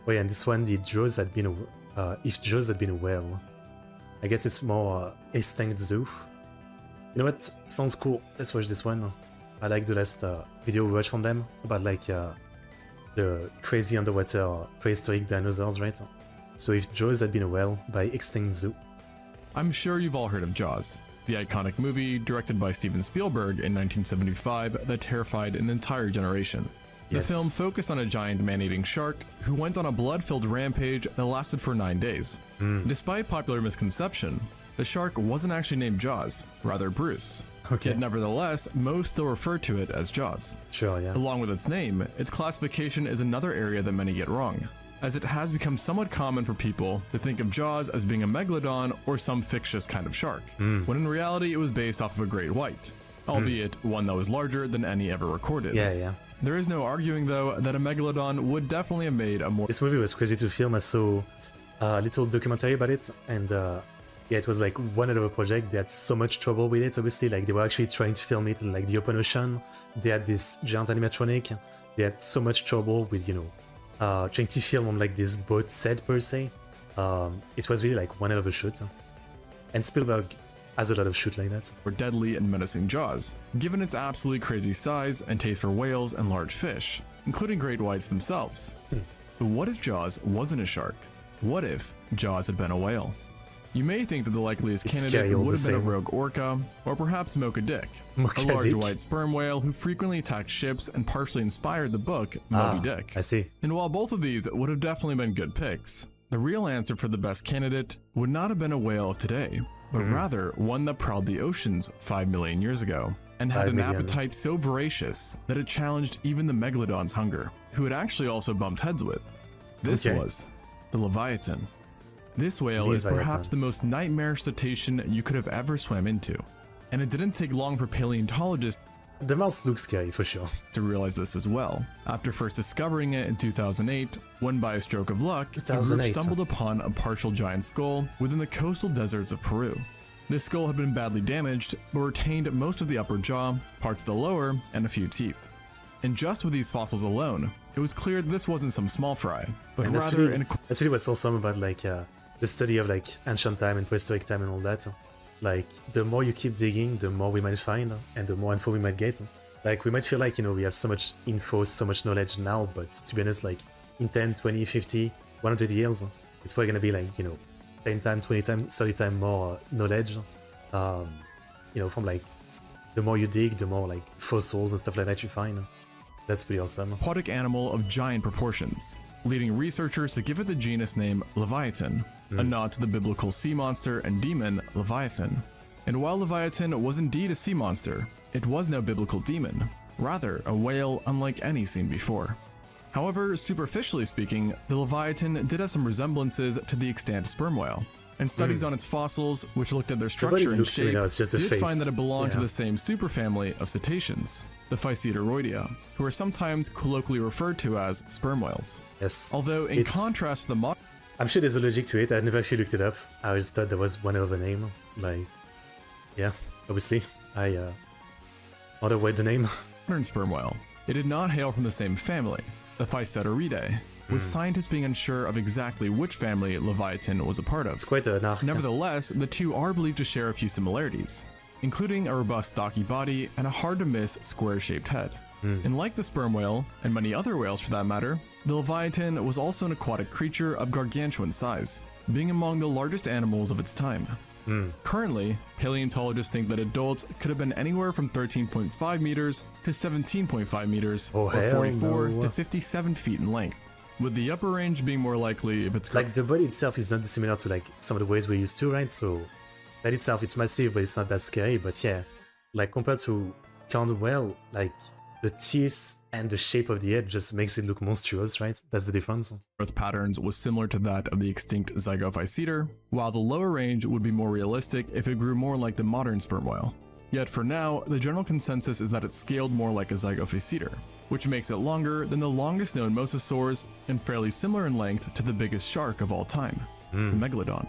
Oh yeah, and this one, the Jaws had been if Jaws had been a whale. I guess it's more ExtinctZoo. You know what? Sounds cool. Let's watch this one. I like the last video we watched from them about like the crazy underwater prehistoric dinosaurs, right? So if Jaws had been a whale by ExtinctZoo. I'm sure you've all heard of Jaws, the iconic movie directed by Steven Spielberg in 1975 that terrified an entire generation. Yes. The film focused on a giant man-eating shark who went on a blood-filled rampage that lasted for 9 days. Despite popular misconception, the shark wasn't actually named Jaws, rather Bruce. Okay. Yet nevertheless, most still refer to it as Jaws. Sure, yeah. Along with its name, its classification is another area that many get wrong, as it has become somewhat common for people to think of Jaws as being a megalodon or some fictitious kind of shark, when in reality it was based off of a great white, albeit one that was larger than any ever recorded. Yeah. There is no arguing though that a megalodon would definitely have made a more— This movie was crazy to film. I saw a little documentary about it, and yeah, it was like one out of a project. They had so much trouble with it, obviously. Like, they were actually trying to film it in like the open ocean. They had this giant animatronic. They had so much trouble with, you know, trying to film on like this boat set per se. It was really like one out of a shoot. And Spielberg has a lot of shoot like that. deadly and menacing Jaws, given its absolutely crazy size and taste for whales and large fish, including great whites themselves. But what if Jaws wasn't a shark? What if Jaws had been a whale? You may think that the likeliest candidate would have been a rogue orca, or perhaps Mocha Dick, a large white sperm whale who frequently attacked ships and partially inspired the book Moby Dick. I see. And while both of these would have definitely been good picks, the real answer for the best candidate would not have been a whale of today, but rather one that prowled the oceans 5 million years ago, and had an appetite so voracious that it challenged even the megalodon's hunger, who it actually also bumped heads with. This was the Leviathan. This whale is perhaps the most nightmarish cetacean you could have ever swam into, and it didn't take long for paleontologists The mouse looks scary for sure. to realize this as well, after first discovering it in 2008, when by a stroke of luck, the group 2008. stumbled upon a partial giant skull within the coastal deserts of Peru. This skull had been badly damaged, but retained most of the upper jaw, parts of the lower, and a few teeth. And just with these fossils alone, it was clear that this wasn't some small fry, but And rather that's really what's awesome about like the study of like ancient time and prehistoric time and all that. Like, the more you keep digging, the more we might find, and the more info we might get. Like, we might feel like, you know, we have so much info, so much knowledge now, but to be honest, like, in 10, 20, 50, 100 years, it's probably gonna be like, you know, 10 times, 20 times, 30 times more knowledge. You know, from like, the more you dig, the more like fossils and stuff like that you find. That's pretty awesome. aquatic animal of giant proportions, leading researchers to give it the genus name Leviathan, a nod to the biblical sea monster and demon Leviathan. And while Leviathan was indeed a sea monster, it was no biblical demon, rather a whale unlike any seen before. However, superficially speaking, the Leviathan did have some resemblances to the extant sperm whale, and studies on its fossils, which looked at their structure and shape, it's just a did face. find that it belonged to the same superfamily of cetaceans, the Physeteroidea, who are sometimes colloquially referred to as sperm whales. Yes. Although in contrast to the modern I'm sure there's a logic to it. I never actually looked it up. I just thought there was one other name. Like, yeah, obviously, I otherwise the name. sperm whale, it did not hail from the same family, the Physeteroideae, with scientists being unsure of exactly which family Leviathan was a part of. It's quite an arc. Nevertheless, the two are believed to share a few similarities, including a robust stocky body and a hard-to-miss square-shaped head. And like the sperm whale, and many other whales for that matter, the Leviathan was also an aquatic creature of gargantuan size, being among the largest animals of its time. Currently, paleontologists think that adults could have been anywhere from 13.5 meters to 17.5 meters, or 44 to 57 feet in length, with the upper range being more likely if it's like the body itself is not dissimilar to like some of the ways we're used to, right? So that itself, it's massive, but it's not that scary. But yeah, like compared to Count Whale, like the teeth and the shape of the head just makes it look monstrous, right? That's the difference. growth patterns was similar to that of the extinct Zygophyseter, while the lower range would be more realistic if it grew more like the modern sperm whale. Yet for now, the general consensus is that it scaled more like a Zygophyseter, which makes it longer than the longest known mosasaurs and fairly similar in length to the biggest shark of all time, the Megalodon.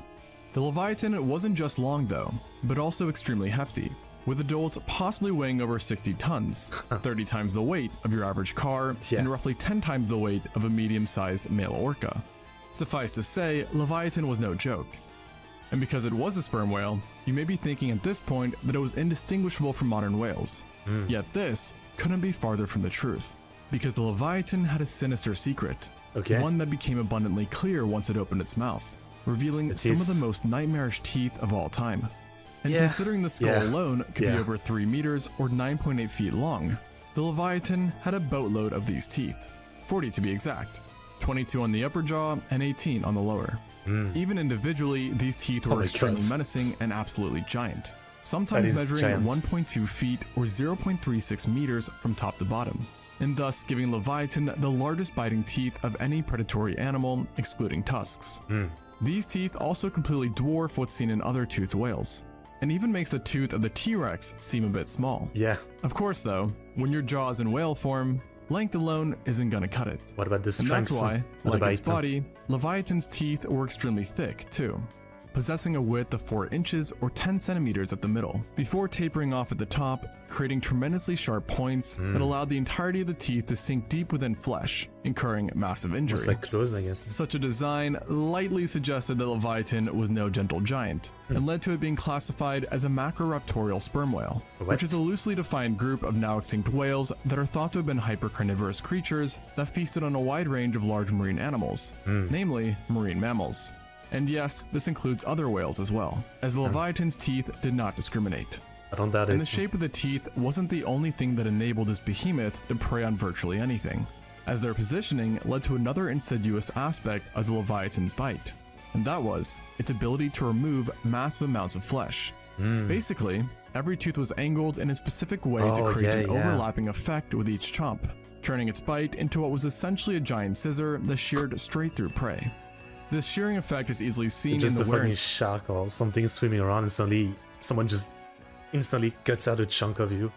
The Leviathan wasn't just long though, but also extremely hefty, with adults possibly weighing over 60 tons, 30 times the weight of your average car, and roughly 10 times the weight of a medium-sized male orca. Suffice to say, Leviathan was no joke. And because it was a sperm whale, you may be thinking at this point that it was indistinguishable from modern whales. Yet this couldn't be farther from the truth, because the Leviathan had a sinister secret, one that became abundantly clear once it opened its mouth, revealing some of the most nightmarish teeth of all time. And considering the skull alone could be over 3 meters or 9.8 feet long, the Leviathan had a boatload of these teeth, 40 to be exact, 22 on the upper jaw and 18 on the lower. Even individually, these teeth were extremely menacing and absolutely giant, sometimes measuring 1.2 feet or 0.36 meters from top to bottom, and thus giving Leviathan the largest biting teeth of any predatory animal, excluding tusks. These teeth also completely dwarf what's seen in other toothed whales, and even makes the tooth of the T-Rex seem a bit small. Of course though, when your jaw is in whale form, length alone isn't gonna cut it. What about the strength? And that's why, like its body, Leviathan's teeth were extremely thick too, possessing a width of 4 inches or 10 centimeters at the middle, before tapering off at the top, creating tremendously sharp points that allowed the entirety of the teeth to sink deep within flesh, incurring massive injury. Just like claws, I guess. Such a design lightly suggested that Leviathan was no gentle giant, and led to it being classified as a macroraptorial sperm whale, which is a loosely defined group of now extinct whales that are thought to have been hypercarnivorous creatures that feasted on a wide range of large marine animals, namely marine mammals. And yes, this includes other whales as well, as the Leviathan's teeth did not discriminate. And the shape of the teeth wasn't the only thing that enabled this behemoth to prey on virtually anything, as their positioning led to another insidious aspect of the Leviathan's bite, and that was its ability to remove massive amounts of flesh. Basically, every tooth was angled in a specific way to create an overlapping effect with each chomp, turning its bite into what was essentially a giant scissor that sheared straight through prey. This shearing effect is easily seen just in the funny shark or something swimming around and suddenly someone just instantly cuts out a chunk of you.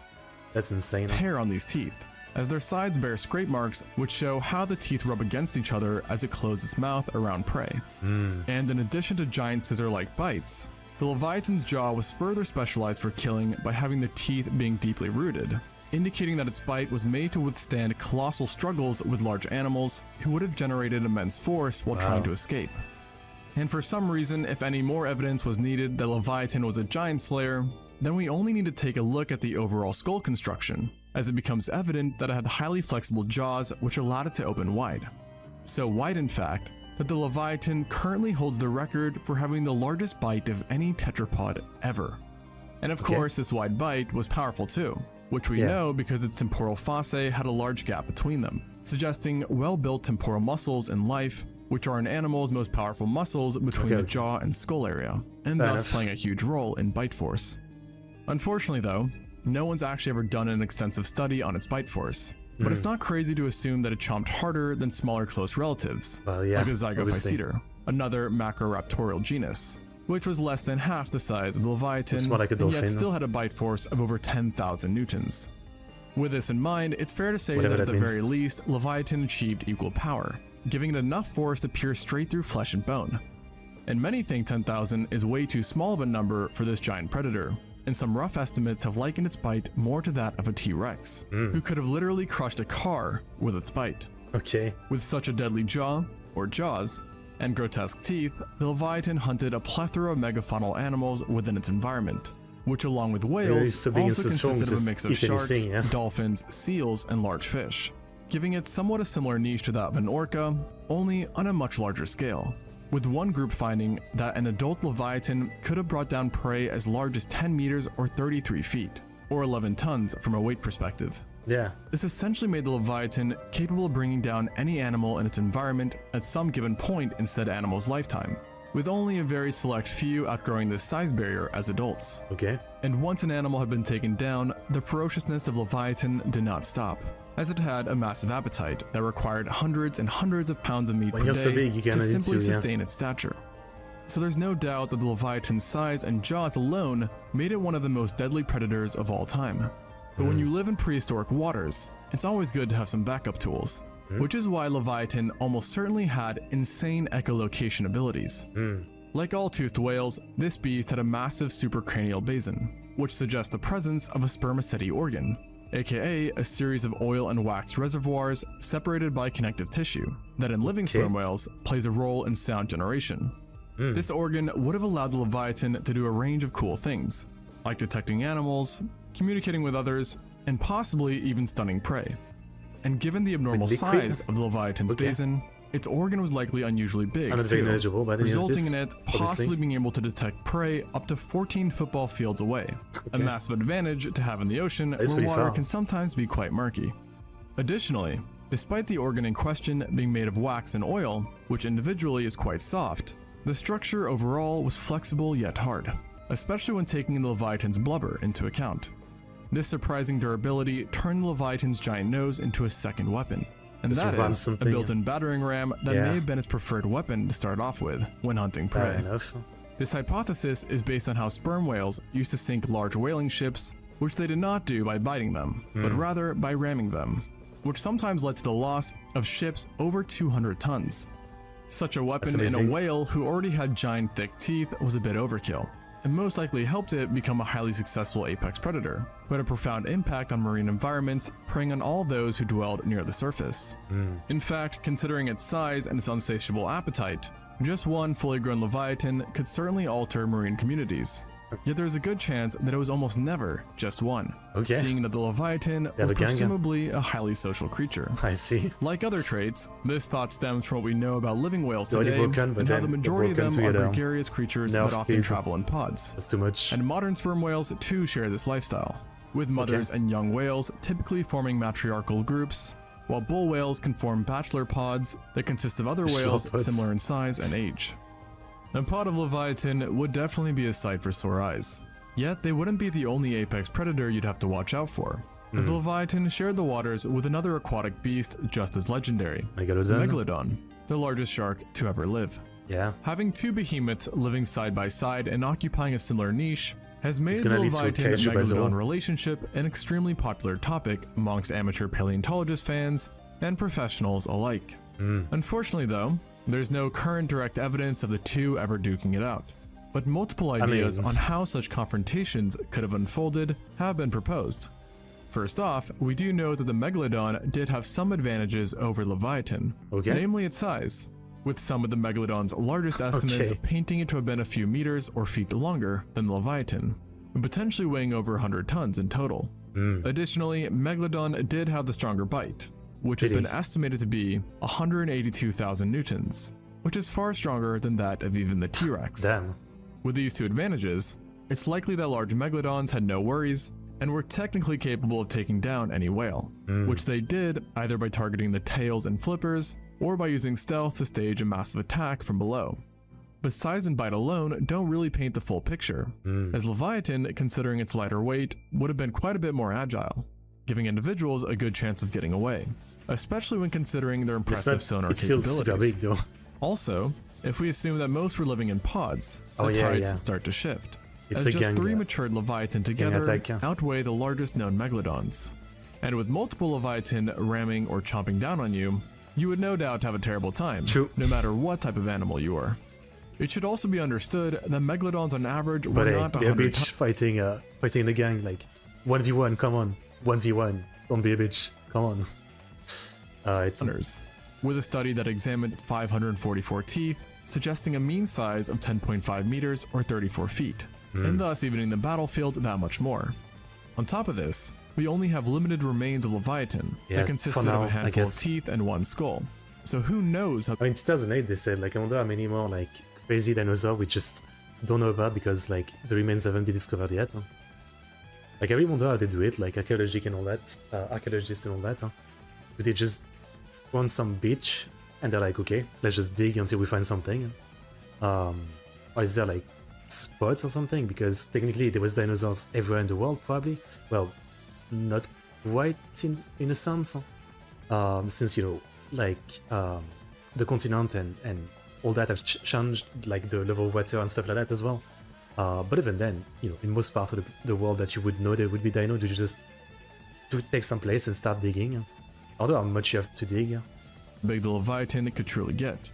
That's insane. Tear on these teeth, as their sides bear scrape marks which show how the teeth rub against each other as it closed its mouth around prey. And in addition to giant scissor-like bites, the Leviathan's jaw was further specialized for killing by having the teeth being deeply rooted, indicating that its bite was made to withstand colossal struggles with large animals who would have generated immense force while trying to escape. And for some reason, if any more evidence was needed that Leviathan was a giant slayer, then we only need to take a look at the overall skull construction, as it becomes evident that it had highly flexible jaws which allowed it to open wide. So wide in fact, that the Leviathan currently holds the record for having the largest bite of any tetrapod ever. And of course, this wide bite was powerful too, which we know because its temporal fossae had a large gap between them, suggesting well-built temporal muscles in life, which are an animal's most powerful muscles between the jaw and skull area, and thus playing a huge role in bite force. Unfortunately though, no one's actually ever done an extensive study on its bite force, but it's not crazy to assume that it chomped harder than smaller close relatives, like the Zygophyseter, another macroraptorial genus, which was less than half the size of the Leviathan, and yet still had a bite force of over 10,000 newtons. With this in mind, it's fair to say that at the very least, Leviathan achieved equal power, giving it enough force to pierce straight through flesh and bone. And many think 10,000 is way too small of a number for this giant predator, and some rough estimates have likened its bite more to that of a T-Rex, who could have literally crushed a car with its bite. With such a deadly jaw, or jaws, and grotesque teeth, the Leviathan hunted a plethora of megafaunal animals within its environment, which along with whales also consisted of a mix of sharks, dolphins, seals, and large fish, giving it somewhat a similar niche to that of an orca, only on a much larger scale, with one group finding that an adult Leviathan could have brought down prey as large as 10 meters or 33 feet, or 11 tons from a weight perspective. This essentially made the Leviathan capable of bringing down any animal in its environment at some given point in said animal's lifetime, with only a very select few outgrowing this size barrier as adults. And once an animal had been taken down, the ferociousness of Leviathan did not stop, as it had a massive appetite that required hundreds and hundreds of pounds of meat per day to simply sustain its stature. So there's no doubt that the Leviathan's size and jaws alone made it one of the most deadly predators of all time. But when you live in prehistoric waters, it's always good to have some backup tools, which is why Leviathan almost certainly had insane echolocation abilities. Like all toothed whales, this beast had a massive supracranial basin, which suggests the presence of a spermaceti organ, aka a series of oil and wax reservoirs separated by connective tissue, that in living sperm whales plays a role in sound generation. This organ would have allowed the Leviathan to do a range of cool things, like detecting animals, communicating with others, and possibly even stunning prey. And given the abnormal size of the Leviathan's basin, its organ was likely unusually big too, resulting in it possibly being able to detect prey up to 14 football fields away, a massive advantage to have in the ocean where water can sometimes be quite murky. Additionally, despite the organ in question being made of wax and oil, which individually is quite soft, the structure overall was flexible yet hard, especially when taking the Leviathan's blubber into account. This surprising durability turned the Leviathan's giant nose into a second weapon, and that is a built-in battering ram that may have been its preferred weapon to start off with when hunting prey. This hypothesis is based on how sperm whales used to sink large whaling ships, which they did not do by biting them, but rather by ramming them, which sometimes led to the loss of ships over 200 tons. Such a weapon in a whale who already had giant thick teeth was a bit overkill, and most likely helped it become a highly successful apex predator, who had a profound impact on marine environments, preying on all those who dwelled near the surface. In fact, considering its size and its insatiable appetite, just one fully grown Leviathan could certainly alter marine communities. Yet there's a good chance that it was almost never just one, seeing that the Leviathan was presumably a highly social creature. I see. Like other traits, this thought stems from what we know about living whales today, and how the majority of them are gregarious creatures that often travel in pods. That's too much. And modern sperm whales too share this lifestyle, with mothers and young whales typically forming matriarchal groups, while bull whales can form bachelor pods that consist of other whales similar in size and age. A pod of Leviathan would definitely be a sight for sore eyes. Yet they wouldn't be the only apex predator you'd have to watch out for, as the Leviathan shared the waters with another aquatic beast just as legendary, the Megalodon, the largest shark to ever live. Having two behemoths living side by side and occupying a similar niche has made the Leviathan-Megalodon relationship an extremely popular topic amongst amateur paleontologist fans and professionals alike. Unfortunately though, there's no current direct evidence of the two ever duking it out, but multiple ideas on how such confrontations could have unfolded have been proposed. First off, we do know that the Megalodon did have some advantages over Leviathan, namely its size, with some of the Megalodon's largest estimates painting it to have been a few meters or feet longer than the Leviathan, potentially weighing over 100 tons in total. Additionally, Megalodon did have the stronger bite, which has been estimated to be 182,000 newtons, which is far stronger than that of even the T-Rex. With these two advantages, it's likely that large megalodons had no worries and were technically capable of taking down any whale, which they did either by targeting the tails and flippers or by using stealth to stage a massive attack from below. But size and bite alone don't really paint the full picture, as Leviathan, considering its lighter weight, would have been quite a bit more agile, giving individuals a good chance of getting away, especially when considering their impressive sonar capabilities. Also, if we assume that most were living in pods, the tides start to shift, as just three matured Leviathan together outweigh the largest known megalodons. And with multiple Leviathan ramming or chomping down on you, you would no doubt have a terrible time, no matter what type of animal you are. It should also be understood that megalodons on average were not 100 bitch fighting the gang, like 1v1, come on. 1v1, don't be a bitch, come on. It's with a study that examined 544 teeth, suggesting a mean size of 10.5 meters or 34 feet, and thus evening the battlefield that much more. On top of this, we only have limited remains of Leviathan that consisted of a handful of teeth and one skull, so who knows how— in 2008 they said, like, I wonder how many more, like, crazy dinosaurs we just don't know about because, like, the remains haven't been discovered yet. Like, I really wonder how they do it, like archaeologists and all that. Do they just go on some beach and they're like, okay, let's just dig until we find something? Or is there like spots or something? Because technically there was dinosaurs everywhere in the world, probably. Well, not quite in a sense, since, you know, like the continent and all that have changed, like the level of water and stuff like that as well. But even then, you know, in most parts of the world that you would know there would be dino, do you just take some place and start digging? I don't know how much you have to dig. Big the Leviathan could truly get.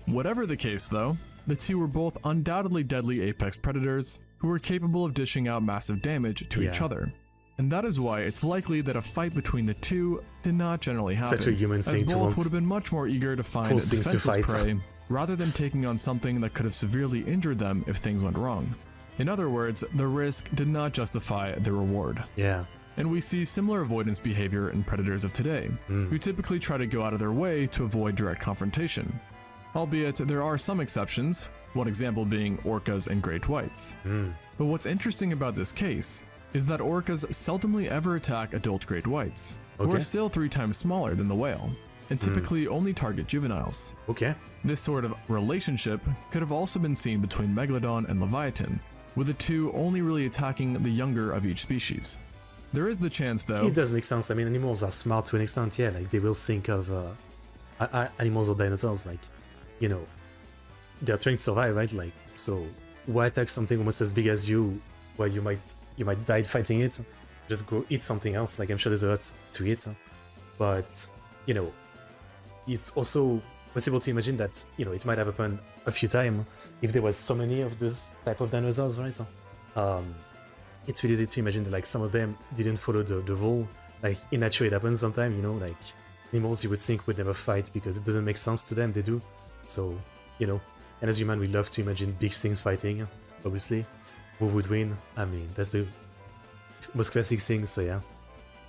Whatever the case though, the two were both undoubtedly deadly apex predators, who were capable of dishing out massive damage to each other. And that is why it's likely that a fight between the two did not generally happen, such a human as thing to both want would have been much more eager to find cool things to defenseless fight. prey rather than taking on something that could have severely injured them if things went wrong. In other words, the risk did not justify the reward. Yeah. And we see similar avoidance behavior in predators of today, who typically try to go out of their way to avoid direct confrontation. Albeit there are some exceptions, one example being orcas and great whites. But what's interesting about this case is that orcas seldomly ever attack adult great whites, who are still 3 times smaller than the whale, and typically only target juveniles. This sort of relationship could have also been seen between Megalodon and Leviathan, with the two only really attacking the younger of each species. There is the chance, though. It does make sense. I mean, animals are smart to an extent, yeah, like they will think of animals or dinosaurs, like, you know, they're trying to survive, right? Like, so why attack something almost as big as you, where you might die fighting it? Just go eat something else. Like, I'm sure there's a lot to eat, but you know, it's also possible to imagine that, you know, it might have happened a few times if there was so many of those type of dinosaurs, right? It's really easy to imagine that like some of them didn't follow the rule. Like in nature it happens sometimes, you know, like animals you would think would never fight because it doesn't make sense to them, they do. So, you know, and as humans we love to imagine big things fighting, obviously. Who would win? I mean, that's the most classic thing, so yeah.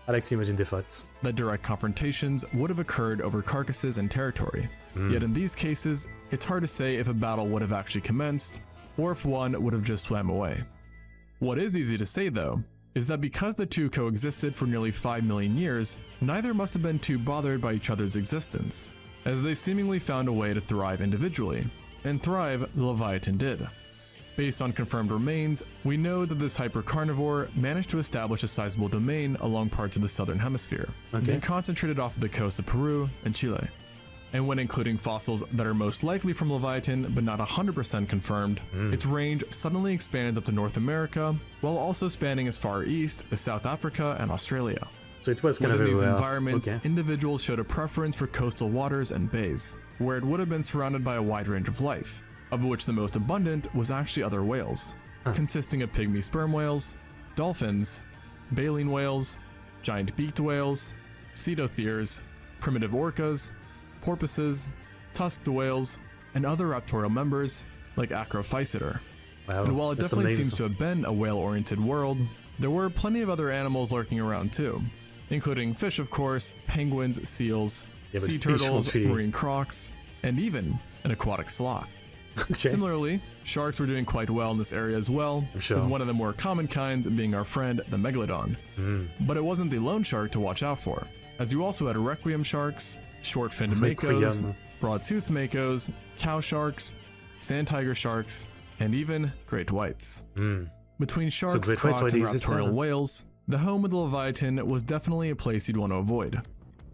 I like to imagine they fought. That direct confrontations would have occurred over carcasses and territory. Yet in these cases, it's hard to say if a battle would have actually commenced, or if one would have just swam away. What is easy to say, though, is that because the two coexisted for nearly 5 million years, neither must have been too bothered by each other's existence, as they seemingly found a way to thrive individually, and thrive the Leviathan did. Based on confirmed remains, we know that this hypercarnivore managed to establish a sizable domain along parts of the southern hemisphere, being concentrated off of the coast of Peru and Chile. And when including fossils that are most likely from Leviathan but not 100% confirmed, its range suddenly expands up to North America, while also spanning as far east as South Africa and Australia. So it was kind of Within these everywhere. environments, individuals showed a preference for coastal waters and bays, where it would have been surrounded by a wide range of life, of which the most abundant was actually other whales, consisting of pygmy sperm whales, dolphins, baleen whales, giant beaked whales, cetotheres, primitive orcas, porpoises, tusked whales, and other raptorial members like Acrophyseter. Wow, and while it that's definitely amazing. seems to have been a whale-oriented world, there were plenty of other animals lurking around too, including fish of course, penguins, seals, sea turtles, marine crocs, and even an aquatic sloth. Similarly, sharks were doing quite well in this area as well, with one of the more common kinds being our friend the Megalodon. But it wasn't the lone shark to watch out for, as you also had requiem sharks, short-finned makos, broad-toothed makos, cow sharks, sand tiger sharks, and even great whites. Between sharks, crocs, and raptorial whales, the home of the Leviathan was definitely a place you'd want to avoid.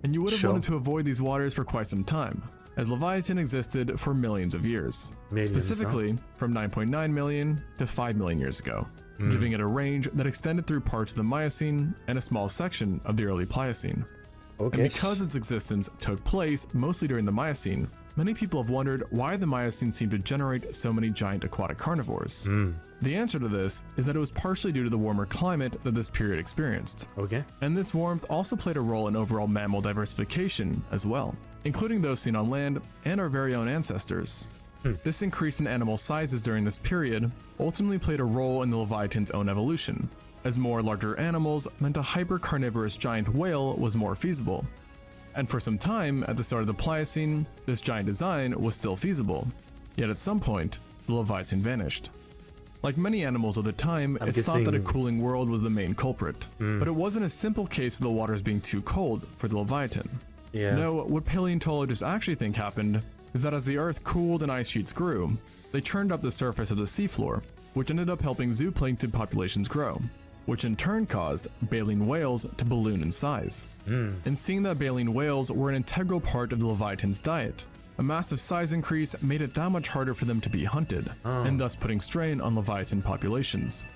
And you would have wanted to avoid these waters for quite some time, as Leviathan existed for millions of years, specifically from 9.9 million to 5 million years ago, giving it a range that extended through parts of the Miocene and a small section of the early Pliocene. And because its existence took place mostly during the Miocene, many people have wondered why the Miocene seemed to generate so many giant aquatic carnivores. The answer to this is that it was partially due to the warmer climate that this period experienced. And this warmth also played a role in overall mammal diversification as well, including those seen on land and our very own ancestors. This increase in animal sizes during this period ultimately played a role in the Leviathan's own evolution, as more larger animals meant a hyper-carnivorous giant whale was more feasible. And for some time, at the start of the Pliocene, this giant design was still feasible, yet at some point, the Leviathan vanished. Like many animals of the time, it's thought that a cooling world was the main culprit, but it wasn't a simple case of the waters being too cold for the Leviathan. No, what paleontologists actually think happened is that as the Earth cooled and ice sheets grew, they churned up the surface of the seafloor, which ended up helping zooplankton populations grow, which in turn caused baleen whales to balloon in size. And seeing that baleen whales were an integral part of the Leviathan's diet, a massive size increase made it that much harder for them to be hunted, and thus putting strain on Leviathan populations.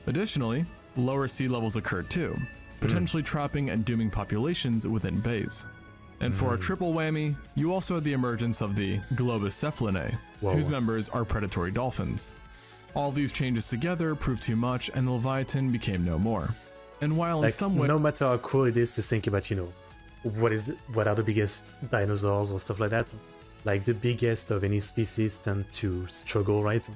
Additionally, lower sea levels occurred too, potentially trapping and dooming populations within bays. And for a triple whammy, you also had the emergence of the Globus cephalinae, whose members are predatory dolphins. All these changes together proved too much, and the Leviathan became no more. And while in Like, some way, no matter how cool it is to think about, you know, what are the biggest dinosaurs or stuff like that, like the biggest of any species tend to struggle, right?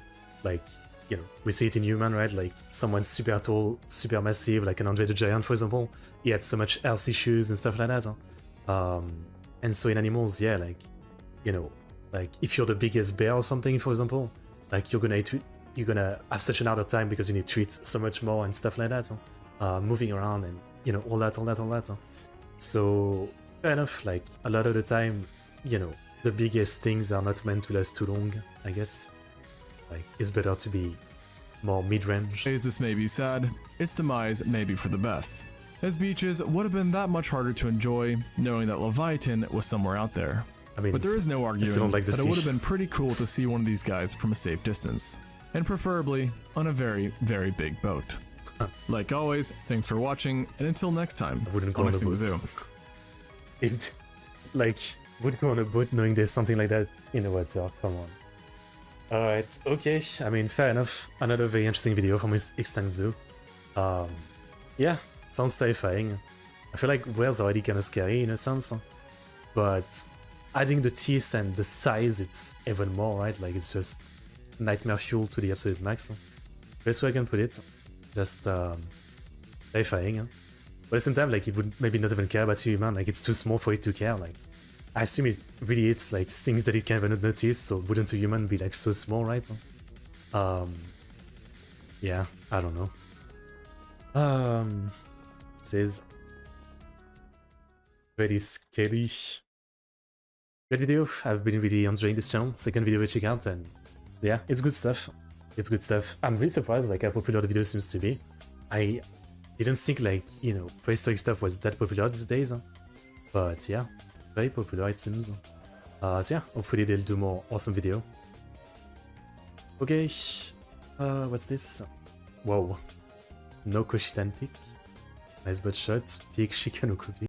Like, you know, we see it in human, right? Like someone super tall, super massive, like an Andre the Giant, for example, he had so much health issues and stuff like that. And so in animals, yeah, like, you know, like if you're the biggest bear or something, for example, like you're gonna have such an harder time because you need to eat so much more and stuff like that. Moving around and, you know, all that. So fair enough, like a lot of the time, you know, the biggest things are not meant to last too long, I guess. Like, it's better to be more mid-range. as this may be sad, its demise may be for the best, as beaches would have been that much harder to enjoy knowing that Leviathan was somewhere out there. I mean, But there is no arguing don't like the that it would have sea. been pretty cool to see one of these guys from a safe distance, and preferably on a very, very big boat. Like always, thanks for watching, and until next time, I wouldn't go on on a boat. ExtinctZoo. It, like, would go on a boat knowing there's something like that in the water, come on. Alright, okay, I mean, fair enough. Another very interesting video from ExtinctZoo. Yeah, sounds terrifying. I feel like whales are already kind of scary in a sense, but adding the teeth and the size, it's even more, right? Like, it's just nightmare fuel to the absolute max. Best way I can put it. Just terrifying. But at the same time, like, it would maybe not even care about you, man. Like, it's too small for it to care. Like, I assume it really eats like things that it can't even notice, so wouldn't a human be like so small, right? Yeah, I don't know. It says very scary. Good video. I've been really enjoying this channel. Second video we check out, and yeah, it's good stuff. It's good stuff. I'm really surprised like how popular the video seems to be. I didn't think like, you know, prehistoric stuff was that popular these days, but yeah, very popular it seems. So yeah, hopefully they'll do more awesome video. Okay, what's this? Whoa, no Koshitan pick. Nice butt shot. Pick Shikanoku pick.